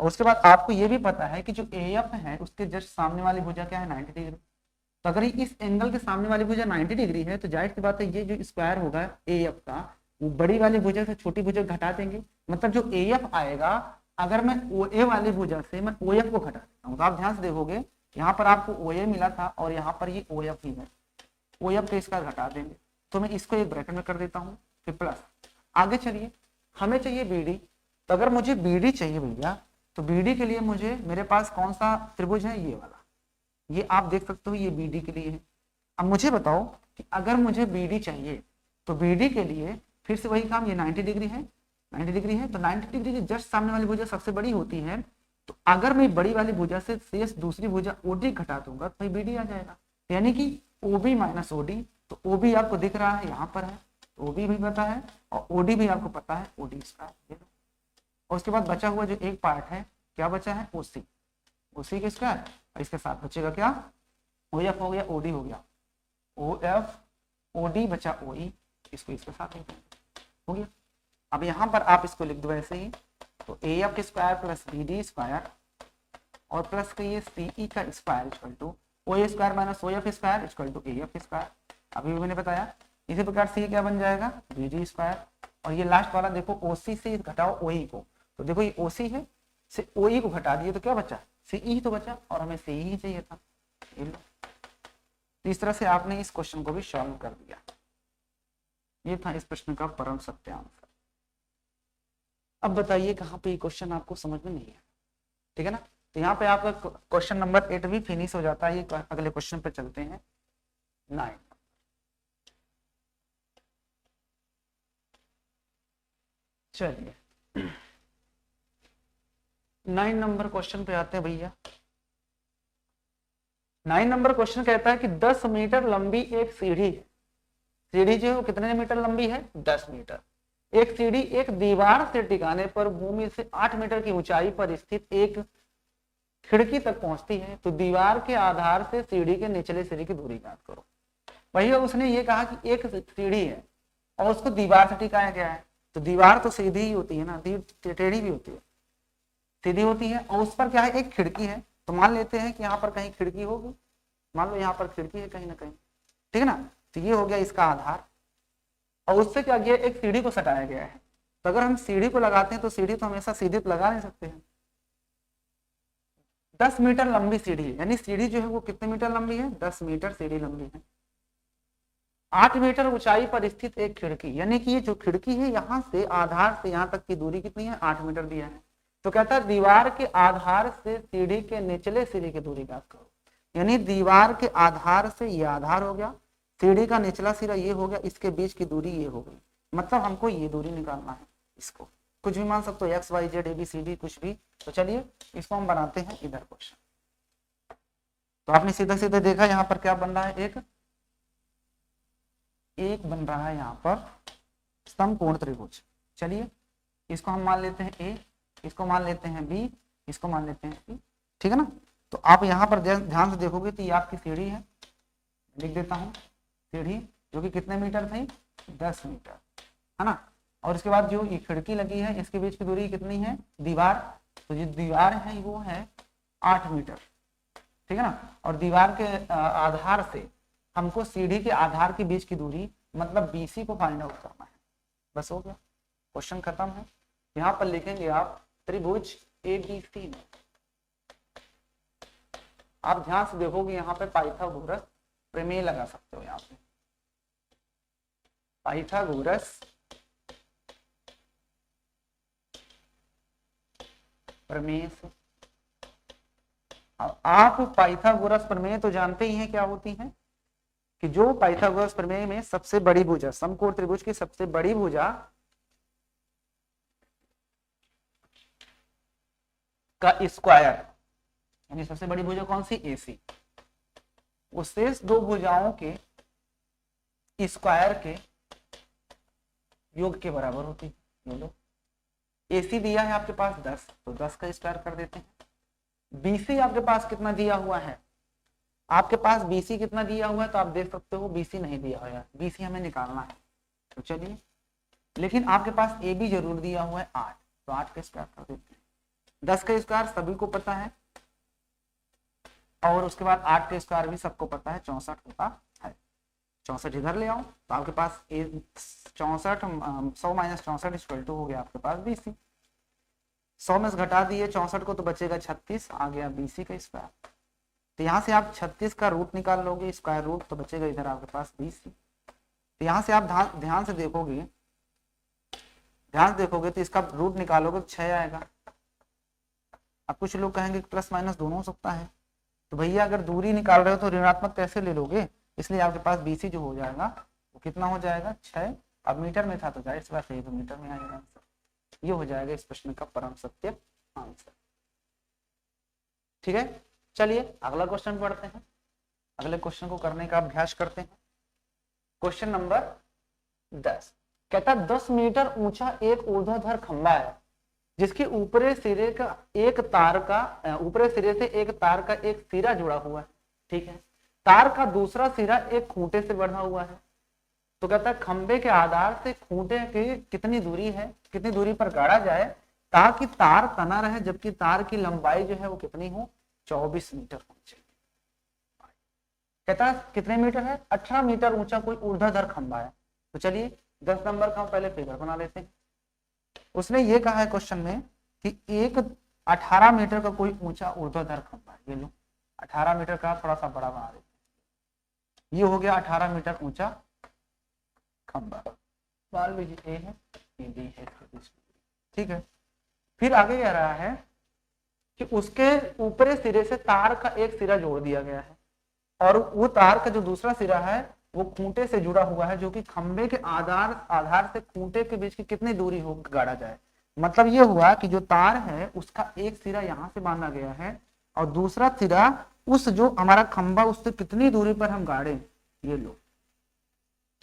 [SPEAKER 1] और उसके बाद आपको यह भी पता है कि जो AF है उसके जस्ट सामने वाली भुजा क्या है, 90 डिग्री। तो अगर इस एंगल के सामने वाली भुजा 90 डिग्री है तो जाहिर सी बात है ये जो स्क्वायर होगा AF का, वो बड़ी वाली भुजा से छोटी भुजा घटा देंगे, मतलब जो AF आएगा, अगर मैं OA वाली भुजा से मैं OF को घटा देता हूँ, तो आप ध्यान से देखोगे यहाँ पर आपको OA मिला था और यहाँ पर ये OF ही है, OF के इसका घटा देंगे, तो मैं इसको एक ब्रैकेट में कर देता हूँ, फिर प्लस आगे चलिए, हमें चाहिए BD। तो अगर मुझे BD चाहिए भैया, तो BD के लिए मुझे, मेरे पास कौन सा त्रिभुज है, ये वाला, ये आप देख सकते हो, ये BD के लिए है। अब मुझे बताओ कि अगर मुझे BD चाहिए तो BD के लिए फिर से वही काम, ये 90 डिग्री है, 90 डिग्री है, तो 90 डिग्री के जस्ट सामने वाली भुजा सबसे बड़ी होती है, तो अगर मैं बड़ी वाली भुजा से शेष दूसरी भुजा OD घटा दूंगा तो भाई BD आ जाएगा, यानी कि OB माइनस OD। तो OB आपको दिख रहा है यहाँ पर है, OB भी पता है और OD भी आपको पता है, OD इसका, और उसके बाद बचा हुआ जो एक पार्ट है, क्या बचा है, OC के स्क्वायर, और इसके साथ बचेगा क्या, OF हो गया, OD हो गया, OF OD बचा OE, इसको इसके साथ हो गया। अब यहाँ पर आप इसको लिख दो ऐसे ही, तो AF square plus BD square और प्लस का ये CE का square equal to OA square minus OF square equal to AF square. अभी मैंने बताया इसी प्रकार से क्या बन जाएगा, BD स्क्वायर, और ये लास्ट वाला देखो OC से घटाओ OE को, तो देखो ये OC है, से OE को घटा दिए तो क्या बचा, CE तो बचा, और हमें CE ही चाहिए था। इस तरह से आपने इस क्वेश्चन को भी सॉल्व कर दिया। ये था इस प्रश्न का परम सत्य आंसर। अब बताइए कहाँ पे ये क्वेश्चन आपको समझ में नहीं है, ठीक है ना। तो यहाँ पे आपका क्वेश्चन नंबर 8 भी फिनिश हो जाता है। ये अगले क्वेश्चन पे चलते हैं, 9। चलिए 9 नंबर क्वेश्चन पे आते हैं भैया। 9 नंबर क्वेश्चन कहता है कि 10 मीटर लंबी एक सीढ़ी है, सीढ़ी जो है वो कितने मीटर लंबी है, 10 मीटर। एक सीढ़ी एक दीवार से टिकाने पर भूमि से 8 मीटर की ऊंचाई पर स्थित एक खिड़की तक पहुंचती है, तो दीवार के आधार से सीढ़ी के निचले सिरे की दूरी ज्ञात करो। भैया उसने ये कहा कि एक सीढ़ी है और उसको दीवार से टिकाया गया है, तो दीवार तो सीधी ही होती है ना, टेढ़ी भी होती है, सीधी होती है, और उस पर क्या है, एक खिड़की है। तो मान लेते हैं कि यहाँ पर कहीं खिड़की होगी, मान लो यहाँ पर खिड़की है कहीं ना कहीं, ठीक है ना। तो ये हो गया इसका आधार, और उससे क्या किया, एक सीढ़ी को सटाया गया है। तो अगर हम सीढ़ी को लगाते हैं तो सीढ़ी तो हमेशा सीधी तो लगा नहीं सकते हैं। 10 मीटर लंबी सीढ़ी है, यानी सीढ़ी जो है वो कितने मीटर लंबी है, 10 मीटर सीढ़ी लंबी है। 8 मीटर ऊंचाई पर स्थित एक खिड़की, यानी कि ये जो खिड़की है यहाँ से आधार से यहाँ तक की दूरी कितनी है, 8 मीटर दिया है। तो कहता है दीवार के आधार से सीढ़ी के निचले सिरे की दूरी ज्ञात करो। यानी दीवार के आधार से ये आधार हो गया, सीढ़ी का निचला सिरा ये हो गया, इसके बीच की दूरी ये हो गई। मतलब हमको ये दूरी निकालना है। इसको कुछ भी मान सकते हो, एक्स वाई जेड ABCD कुछ भी। तो चलिए इसको हम बनाते हैं इधर क्वेश्चन। तो आपने सीधा सीधा देखा यहाँ पर क्या बन रहा है, एक बन रहा है यहाँ पर समकोण त्रिभुज। चलिए इसको हम मान लेते हैं A, इसको मान लेते हैं B, इसको मान लेते हैं C, ठीक है ना। तो आप यहाँ पर ध्यान से देखोगे तो ये आपकी सीढ़ी है, लिख देता हूँ सीढ़ी, जो कि कितने मीटर थी, 10 मीटर, है ना। और इसके बाद जो ये खिड़की लगी है इसके बीच की दूरी कितनी है, दीवार, तो जो दीवार है वो है 8 मीटर, ठीक है ना। और दीवार के आधार से हमको सीढ़ी के आधार के बीच की दूरी मतलब BC को फाइंड आउट करना है। बस हो गया, क्वेश्चन खत्म है। यहाँ पर लिखेंगे आप त्रिभुज ABC। आप ध्यान से देखोगे यहाँ पे पाइथागोरस प्रमेय लगा सकते हो। यहाँ पे पाइथागोरस प्रमेय से आप पाइथागोरस प्रमेय तो जानते ही हैं क्या होती है, कि जो पाइथागोरस प्रमेय में सबसे बड़ी भुजा, समकोण त्रिभुज की सबसे बड़ी भुजा का स्क्वायर, यानी सबसे बड़ी भुजा कौन सी, AC, वो शेष दो भुजाओं के स्क्वायर के योग के बराबर होती है। ये लो AC दिया है आपके पास 10, तो 10 का स्क्वायर कर देते हैं। BC आपके पास कितना दिया हुआ है, आपके पास BC कितना दिया हुआ है, तो आप देख सकते हो BC नहीं दिया हुआ है, BC हमें निकालना है। तो चलिए, लेकिन आपके पास AB जरूर दिया हुआ है 8, तो 8 का स्क्वायर कर देते हैं। 10 का स्क्वायर सभी को पता है, और उसके बाद 8 का स्क्वायर भी सबको पता है, 64 होता है। 64 इधर ले आओ, तो आपके पास 64 100 - 64 इक्वल टू हो गया आपके पास BC। 100 में से घटा दिए 64 को, तो बचेगा 36, आ गया BC का स्क्वायर। तो यहाँ से आप 36 का रूट निकाल लोगे, स्क्वायर रूट, तो बचेगा इधर आपके पास BC। तो यहाँ से आप ध्यान से देखोगे, तो इसका रूट निकालोगे तो 6 आएगा। अब कुछ लोग कहेंगे प्लस माइनस दोनों हो सकता है, तो भैया अगर दूरी निकाल रहे हो तो ऋणात्मक कैसे ले लोगे, इसलिए आपके पास BC जो हो जाएगा वो कितना हो जाएगा, 6। अब मीटर में था तो जाहिर सी बात है, तो मीटर में आएगा आंसर। ये हो जाएगा इस प्रश्न का परम सत्य आंसर। ठीक है, चलिए अगला क्वेश्चन पढ़ते हैं। अगले क्वेश्चन को करने का अभ्यास करते हैं। क्वेश्चन नंबर 10 कहता 10 मीटर ऊंचा एक ऊर्ध्वाधर खंभा है, जिसके ऊपरी सिरे से एक तार का एक सिरा जुड़ा हुआ है। ठीक है, तार का दूसरा सिरा एक खूंटे से बंधा हुआ है। तो कहता है खंबे के आधार से खूंटे की कितनी दूरी है, कितनी दूरी पर गाड़ा जाए ताकि तार तना रहे, जबकि तार की लंबाई जो है वो कितनी हो, 24 मीटर होनी चाहिए। कहता है कितने मीटर है, 18 मीटर ऊंचा कोई ऊर्ध्वाधर खंबा है। तो चलिए 10 नंबर का हम पहले फिगर बना लेते हैं। उसने ये कहा है क्वेश्चन में कि एक 18 मीटर का कोई ऊंचा ऊर्ध्वाधर खंबा है। ये लो 18 मीटर का थोड़ा सा बड़ा बना देते हैं। ये हो गया 18 मीटर ऊंचा खंबा, मान लीजिए ए है, बी है, ठीक है। फिर आगे कह रहा है कि उसके ऊपरी सिरे से तार का एक सिरा जोड़ दिया गया है, और वो तार का जो दूसरा सिरा है वो खूंटे से जुड़ा हुआ है, जो कि खंबे के आधार से खूंटे के बीच की कितनी दूरी हो गाड़ा जाए। मतलब ये हुआ कि जो तार है उसका एक सिरा यहाँ से बांधा गया है, और दूसरा सिरा उस जो हमारा खंबा उससे कितनी दूरी पर हम गाड़े, ये लो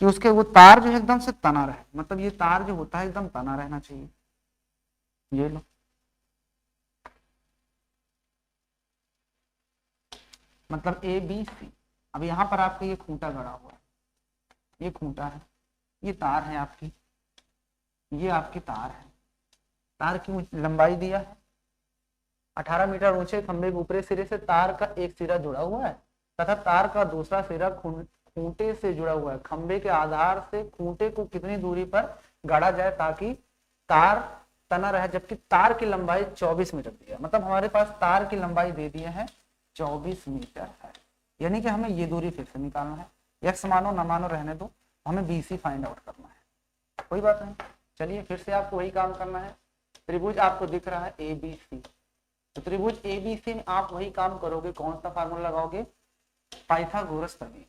[SPEAKER 1] कि उसके वो तार जो है एकदम से तना रहे। मतलब ये तार जो होता है एकदम तना रहना चाहिए। ये लो मतलब ABC। अब यहाँ पर आपका ये खूंटा गड़ा हुआ है, ये खूंटा है, ये तार है आपकी, ये आपकी तार है। तार की लंबाई दिया है 18 मीटर ऊंचे खंबे के ऊपरी सिरे से तार का एक सिरा जुड़ा हुआ है, तथा तार का दूसरा सिरा खूंटे से जुड़ा हुआ है, खंबे के आधार से खूंटे को कितनी दूरी पर गाड़ा जाए ताकि तार तना रहे, जबकि तार की लंबाई 24 मीटर दी है। मतलब हमारे पास तार की लंबाई दे दी है 24 मीटर है, यानी कि हमें ये दूरी फिर से निकालना है। एक्स मानो न मानो रहने दो, हमें BC फाइंड आउट करना है, कोई बात नहीं। चलिए फिर से आपको वही काम करना है। त्रिभुज आपको दिख रहा है ABC, तो त्रिभुज ABC में आप वही काम करोगे, कौन सा फार्मूला लगाओगे, पाइथागोरस प्रमेय।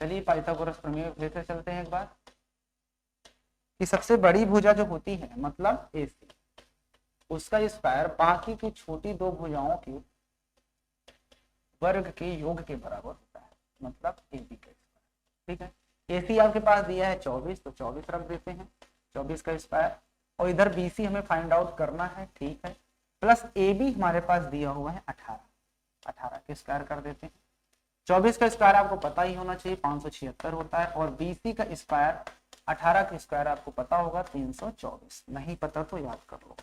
[SPEAKER 1] चलिए पाइथागोरस प्रमेय लेते चलते हैं एक बार, कि सबसे बड़ी भुजा जो होती है मतलब AC, उसका स्क्वायर बाकी की छोटी दो भुजाओं के वर्ग के योग के बराबर होता है, मतलब AB का स्क्वायर। ठीक है, AC आपके पास दिया है 24, तो 24 रख देते हैं, 24 का स्क्वायर, और इधर BC हमें फाइंड आउट करना है, ठीक है, प्लस AB हमारे पास दिया हुआ है 18, 18 के स्क्वायर कर देते हैं। 24 का स्क्वायर आपको पता ही होना चाहिए 576 होता है, और BC का स्क्वायर 18 का स्क्वायर आपको पता होगा 324, नहीं पता तो याद कर लो।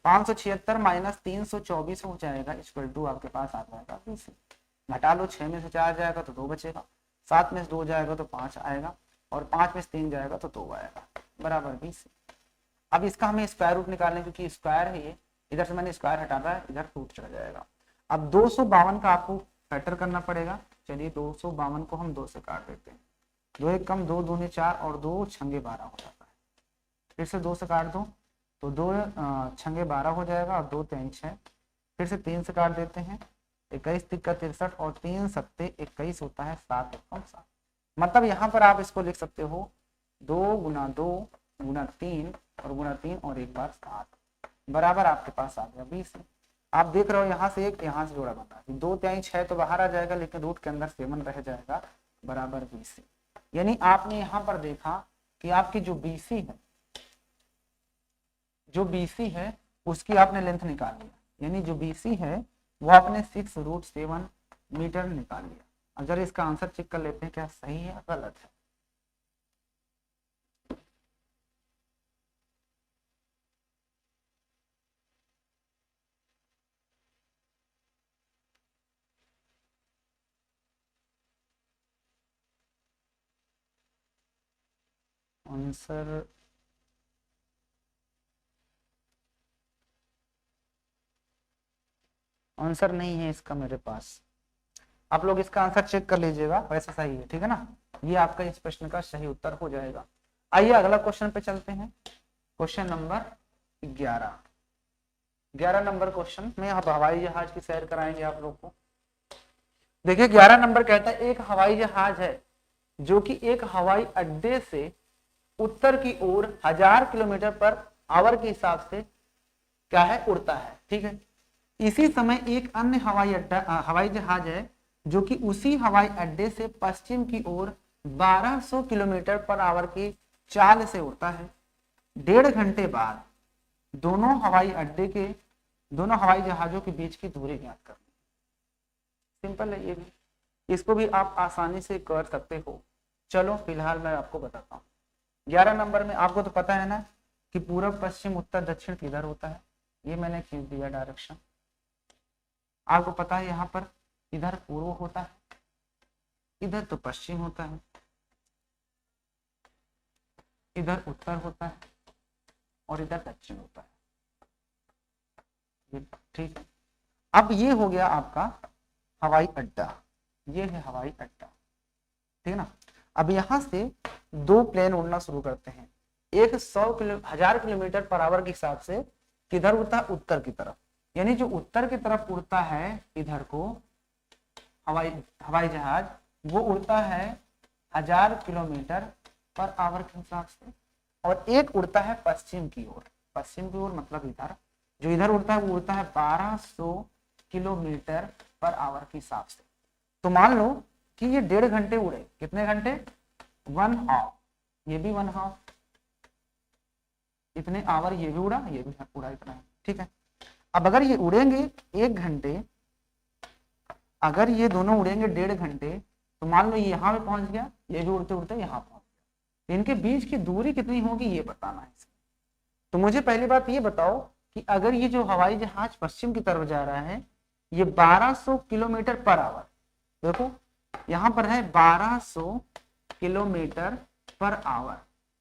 [SPEAKER 1] 576 माइनस 324 हो जाएगा, इक्वल टू आपके पास आ जाएगा BC। घटा लो, 6 में से 4 जाएगा तो 2 बचेगा, 7 में से 2 जाएगा तो 5 आएगा, और 5 में से 3 जाएगा तो 2 आएगा, बराबर BC। अब इसका हमें स्क्वायर रूट निकालने, क्योंकि स्क्वायर है ये, इधर से मैंने स्क्वायर हटा रहा है, इधर रूट चला जाएगा। अब 252 का आपको फैक्टर करना पड़ेगा। चलिए 252 को हम 2 से काट देते हैं, 2 एक कम, 2 दूनी 4 और 2 छंगे 12 हो जाता है। फिर से 2 से काट दो तो 2 छंगे 12 हो जाएगा, और 2 3 6, फिर से 3 से काट देते हैं, 21 तिक्का 63 और 3 सत्ते 21 होता है, 7 एकम 7। मतलब यहाँ पर आप इसको लिख सकते हो 2 गुना 2 गुना 3 और गुना 3 और एक बार 7, बराबर आपके पास आ गया 20। आप देख रहे हो यहाँ से एक, यहाँ से जोड़ा बन रहा है, 2 3 6 तो बाहर आ जाएगा, लेकिन रूट के अंदर 7 रह जाएगा, बराबर 20। यानी आपने यहाँ पर देखा कि आपकी जो BC है उसकी आपने लेंथ निकाल लिया, यानी जो BC है वो आपने 6√7 मीटर निकाल लिया। अगर इसका आंसर चेक कर लेते हैं क्या सही है या गलत है। आंसर आंसर नहीं है इसका मेरे पास, आप लोग इसका आंसर चेक कर लीजिएगा, वैसा सही है, ठीक है ना, ये आपका इस प्रश्न का सही उत्तर हो जाएगा। आइए अगला क्वेश्चन पे चलते हैं, क्वेश्चन नंबर 11 नंबर क्वेश्चन में आप हवाई जहाज की सैर कराएंगे आप लोग को। देखिए 11 नंबर कहता है एक हवाई जहाज है जो कि एक हवाई अड्डे से उत्तर की ओर 1000 किलोमीटर पर आवर के हिसाब से क्या है उड़ता है, ठीक है। इसी समय एक अन्य हवाई जहाज है जो कि उसी हवाई अड्डे से पश्चिम की ओर 1200 किलोमीटर पर आवर की चाल से उड़ता है। 1.5 घंटे बाद दोनों हवाई जहाजों के बीच की दूरी ज्ञात करनी। सिंपल है ये भी, इसको भी आप आसानी से कर सकते हो। चलो फिलहाल मैं आपको बताता हूँ। 11 नंबर में आपको तो पता है ना कि पूरब पश्चिम उत्तर दक्षिण किधर होता है, ये मैंने खींच दिया डायरेक्शन। आपको पता है यहाँ पर इधर पूर्व होता है, इधर तो पश्चिम होता है, इधर उत्तर होता है और इधर दक्षिण होता है, ठीक है। अब ये हो गया आपका हवाई अड्डा, ये है हवाई अड्डा, ठीक है ना। अब यहाँ से 2 प्लेन उड़ना शुरू करते हैं। एक 1000 किलोमीटर पर आवर के हिसाब से किधर उड़ता है, उत्तर की तरफ, यानी जो उत्तर की तरफ उड़ता है इधर को हवाई जहाज, वो उड़ता है 1000 किलोमीटर पर आवर के हिसाब से, और एक उड़ता है पश्चिम की ओर। पश्चिम की ओर मतलब इधर, जो इधर उड़ता है वो उड़ता है 1200 किलोमीटर पर आवर के हिसाब से। तो मान लो कि ये 1.5 घंटे उड़े, कितने घंटे, 1 हाफ, ये भी 1 हाफ, इतने आवर ये भी उड़ा, ये भी उड़ा, इतना है, ठीक है। अब अगर ये उड़ेंगे 1 घंटे, अगर ये दोनों उड़ेंगे 1.5 घंटे, तो मान लो ये यहाँ पे पहुंच गया, ये भी उड़ते उड़ते यहाँ पहुंच गया, इनके बीच की दूरी कितनी होगी ये बताना है। तो मुझे पहली बात ये बताओ कि अगर ये जो हवाई जहाज पश्चिम की तरफ जा रहा है, ये 1200 किलोमीटर पर आवर। देखो यहाँ पर है 1200 किलोमीटर पर आवर।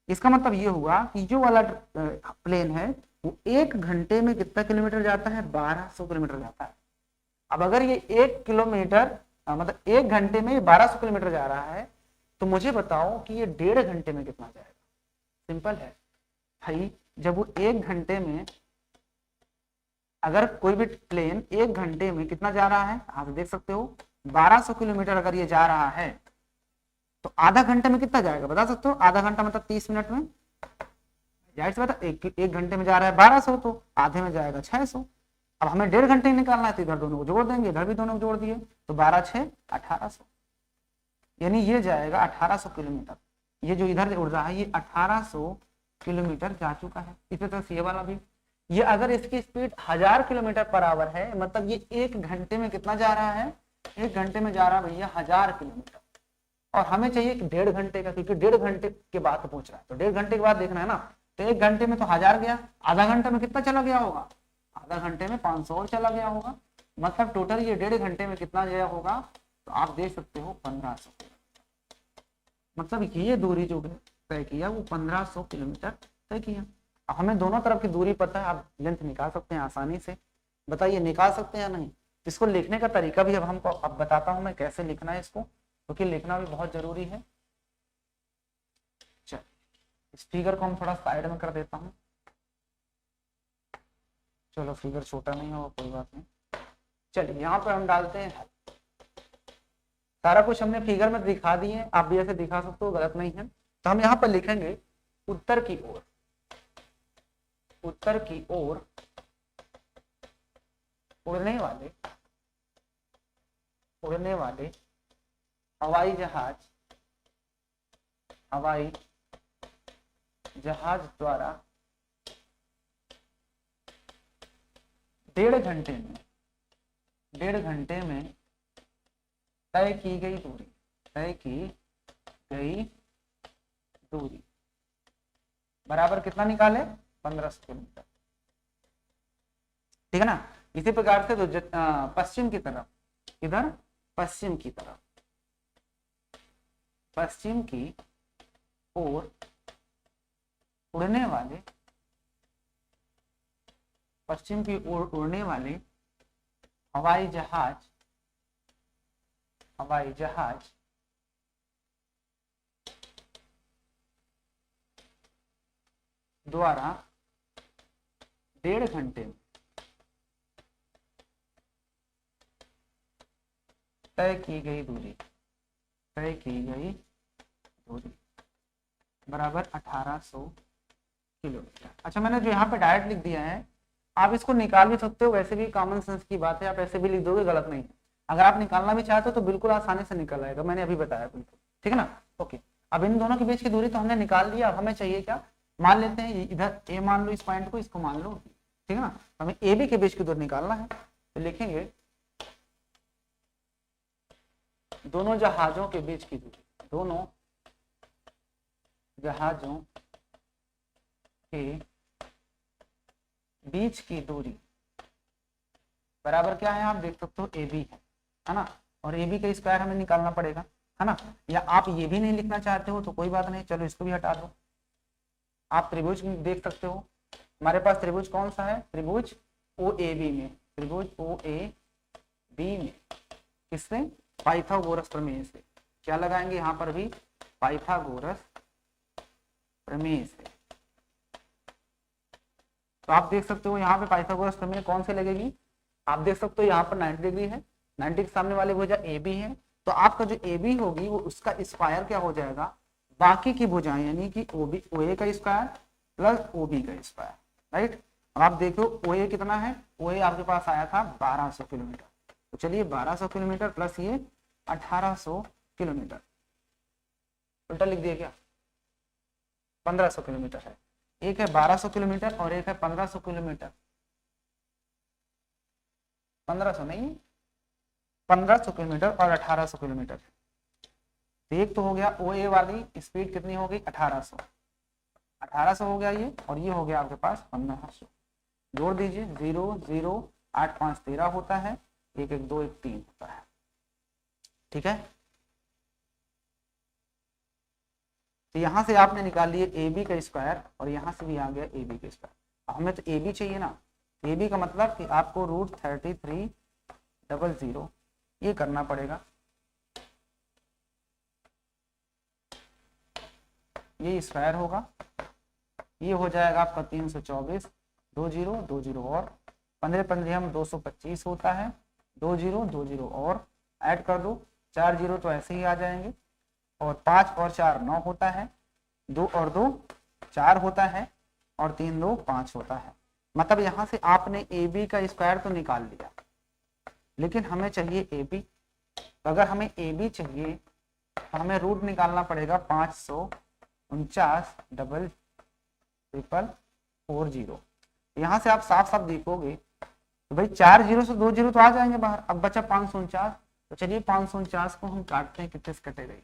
[SPEAKER 1] इसका मतलब ये हुआ कि जो वाला प्लेन है वो 1 घंटे में कितना किलोमीटर जाता है, 1200 किलोमीटर जाता है। अब अगर ये 1 किलोमीटर मतलब 1 घंटे में 1200 किलोमीटर जा रहा है, तो मुझे बताओ कि ये 1.5 घंटे में कितना जाएगा। सिंपल है भाई, जब वो 1 घंटे में, अगर कोई भी प्लेन 1 घंटे में कितना जा रहा है, आप देख सकते हो 1200 किलोमीटर अगर ये जा रहा है, तो आधा घंटे में कितना जाएगा बता सकते हो? आधा घंटा मतलब 30 मिनट में। जाहिर सी बात है, एक घंटे में जा रहा है 1200, तो आधे में जाएगा 600। अब हमें 1.5 घंटे निकालना है, तो इधर दोनों को जोड़ देंगे, इधर भी दोनों को जोड़ दिए, तो 12 6 1800, यानी ये जाएगा 1800 किलोमीटर। ये जो इधर उड़ रहा है ये 1800 किलोमीटर जा चुका है। इसी तरह से ये वाला भी, ये अगर इसकी स्पीड 1000 किलोमीटर पर आवर है, मतलब ये 1 घंटे में कितना जा रहा है, 1 घंटे में जा रहा है भैया 1000 किलोमीटर। और हमें चाहिए 1.5 घंटे का, क्योंकि 1.5 घंटे के बाद तो पहुंच रहा है, तो 1.5 घंटे के बाद देखना है ना। तो 1 घंटे में तो 1000 गया, आधा घंटा में कितना चला गया होगा, आधा घंटे में 500 और चला गया होगा, मतलब टोटल ये 1.5 घंटे में कितना गया होगा, तो आप देख सकते हो 1500। मतलब ये दूरी जो तय किया वो 1500 किलोमीटर तय किया। अब हमें दोनों तरफ की दूरी पता है, आप लेंथ निकाल सकते हैं आसानी से। बताइए निकाल सकते हैं या नहीं? इसको लिखने का तरीका भी अब बताता हूं मैं कैसे लिखना है इसको, क्योंकि लिखना भी बहुत जरूरी है। चल इस फिगर को हम थोड़ा साइड में कर देता हूँ, चलो फिगर छोटा नहीं होगा कोई बात नहीं। चलिए यहाँ पर हम डालते हैं, सारा कुछ हमने फिगर में दिखा दिए, आप भी ऐसे दिखा सकते हो, गलत नहीं है। तो हम यहाँ पर लिखेंगे उत्तर की ओर, उत्तर की ओर उड़ने वाले हवाई जहाज द्वारा 1.5 घंटे में तय की गई दूरी बराबर कितना निकाले, 1500 किलोमीटर। ठीक है ना। इसी प्रकार से तो पश्चिम की तरफ, इधर पश्चिम की ओर उड़ने वाले हवाई जहाज द्वारा 1.5 घंटे में तय की गई दूरी बराबर 1800 किलोमीटर। अच्छा, मैंने जो यहाँ पे डायरेक्ट लिख दिया है, आप इसको निकाल भी सकते हो, वैसे भी कॉमन सेंस की बात है, आप ऐसे भी लिख दोगे, गलत नहीं है। अगर आप निकालना भी चाहते हो तो बिल्कुल आसानी से निकल आएगा, मैंने अभी बताया बिल्कुल। ठीक है ना। ओके, अब इन दोनों के बीच की दूरी तो हमने निकाल लिया। अब हमें चाहिए क्या, मान लेते हैं इधर ए मान लो, इस पॉइंट को, इसको मान लो, ठीक है ना। हमें ए बी के बीच की दूरी निकालना है, तो लिखेंगे दोनों जहाजों के बीच की दूरी, दोनों जहाजों के बीच की दूरी बराबर क्या है, आप देख सकते हो ए बी है ना। और ए बी का स्क्वायर हमें निकालना पड़ेगा, है ना। या आप ये भी नहीं लिखना चाहते हो तो कोई बात नहीं, चलो इसको भी हटा दो। आप त्रिभुज देख सकते हो, हमारे पास त्रिभुज कौन सा है, त्रिभुज ओ ए बी में, त्रिभुज ओ ए बी में किससे, पाइथागोरस प्रमेय से। क्या लगाएंगे यहाँ पर भी, पाइथागोरस प्रमेय से। तो आप देख सकते हो यहाँ पे पाइथागोरस प्रमेय कौन से लगेगी, आप देख सकते हो यहाँ पर 90 डिग्री है, 90 के सामने वाले भुजा ए बी है, तो आपका जो ए बी होगी वो उसका स्क्वायर क्या हो जाएगा, बाकी की भुजाएं, यानी कि ओ बी ओ ए का स्क्वायर प्लस ओ बी का स्क्वायर, राइट। अब आप देखो ओ ए कितना है, ओ ए आपके पास आया था 1200 किलोमीटर, तो चलिए 1200 किलोमीटर प्लस ये 1800 किलोमीटर, उल्टा लिख दिया क्या, 1500 किलोमीटर है। एक है 1200 किलोमीटर और एक है 1500 किलोमीटर, 1500 नहीं, 1500 किलोमीटर और 1800 किलोमीटर। एक तो हो गया ओ ए वाली स्पीड कितनी हो गई, 1800 हो गया ये, और ये हो गया आपके पास 1500। जोड़ दीजिए, 0 0 8 5 13 होता है, एक एक 2 1 3 होता है। ठीक है, तो यहां से आपने निकाल लिए ए बी का स्क्वायर और यहां से भी आ गया ए बी का स्क्वायर। हमें तो ए बी चाहिए ना, ए बी का मतलब कि आपको √3300 ये करना पड़ेगा। ये स्क्वायर होगा, ये हो जाएगा आपका 324, 2 0 2 0 और 15 15 हम 225 होता है, 2 0 2 0 और ऐड कर दो, 4 0 तो ऐसे ही आ जाएंगे, और 5 और 4 9 होता है, 2 और 2 4 होता है, और 3 2 5 होता है। मतलब यहाँ से आपने ए बी का स्क्वायर तो निकाल लिया, लेकिन हमें चाहिए ए बी। अगर हमें ए बी चाहिए तो हमें रूट निकालना पड़ेगा 549,000,440। यहाँ से आप साफ साफ देखोगे तो भाई 4 0 से 2 0 तो आ जाएंगे बाहर, अब बचा 549। तो चलिए 549 को हम काटते हैं, कितने से कटेगा,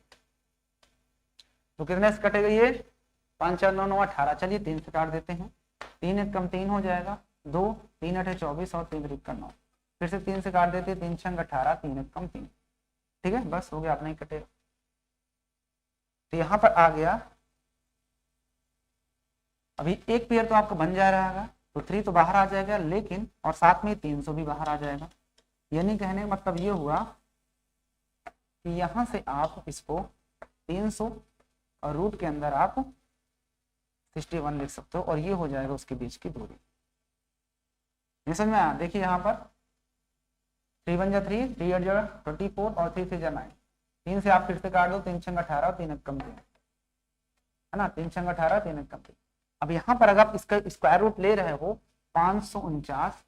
[SPEAKER 1] तो कितने से कटेगा ये 5 4 9 9 18। चलिए 3 से काट देते हैं, 3 1 कम 3 हो जाएगा, 2 3 8 24 और 3 3 9। फिर से 3 से काट देते हैं, 3 6 18, 3 1 कम 3। ठीक है, बस हो गया, अपना ही कटेगा। तो यहाँ पर आ गया, अभी एक पेयर तो आपका बन जा रहा है, तो 3 तो बाहर आ जाएगा, लेकिन और साथ में 300 भी बाहर आ जाएगा। यानी कहने का मतलब ये हुआ कि यहाँ से आप इसको 300 और रूट के अंदर आप 61 लिख सकते हो, और ये हो जाएगा उसके बीच की दूरी। ये समझ में आया? देखिए यहाँ पर 3 1 3, 3 8 24 और 3 3 9। 3 से आप फिर से काट दो, 3 6 18 और 3 1 कम 3 है ना, 3 6 18 3 1 कम 3। अब यहाँ पर अगर आप इसका स्क्वायर रूट ले रहे हो 549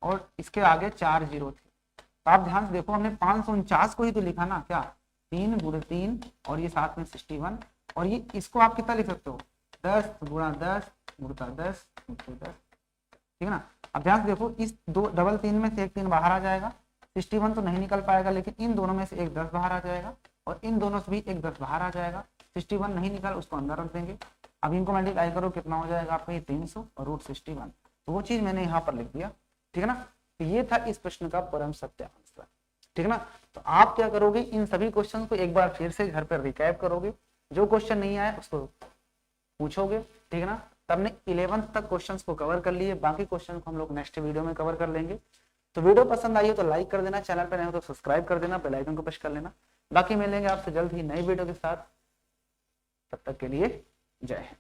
[SPEAKER 1] और इसके आगे 4 0 थे, तो आप ध्यान से देखो, हमने 549 को ही तो लिखा ना, क्या 3 गुणे 3 और ये साथ में 61, और ये इसको आप कितना लिख सकते हो 10 गुणा 10 गुणा 10 गुणा 10। ठीक है ना, अब ध्यान से देखो, इस दो डबल 3 में से एक 3 बाहर आ जाएगा, 61 तो नहीं निकल पाएगा, लेकिन इन दोनों में से एक 10 बाहर आ जाएगा, और इन दोनों से भी एक 10 बाहर आ जाएगा। 61 नहीं निकल, उसको अंदर रख देंगे। अब इनको मल्टीप्लाई करो, कितना हो जाएगा आपका ये 300 और √61। तो वो चीज मैंने यहाँ पर लिख दिया। ठीक है ना, तो ये था इस प्रश्न का परम सत्य आंसर। ठीक है ना, तो आप क्या करोगे, इन सभी क्वेश्चन को एक बार फिर से घर पर रिकैप करोगे, जो क्वेश्चन नहीं आया उसको पूछोगे। ठीक है ना, तब ने 11th तक क्वेश्चंस को कवर कर लिए, बाकी क्वेश्चन को हम लोग नेक्स्ट वीडियो में कवर कर लेंगे। तो वीडियो पसंद आई हो तो लाइक कर देना, चैनल पर नए हो तो सब्सक्राइब कर देना, बेल आइकन को प्रेस कर लेना। बाकी मिलेंगे आपसे जल्द ही नई वीडियो के साथ, तब तक के लिए जय हिंद।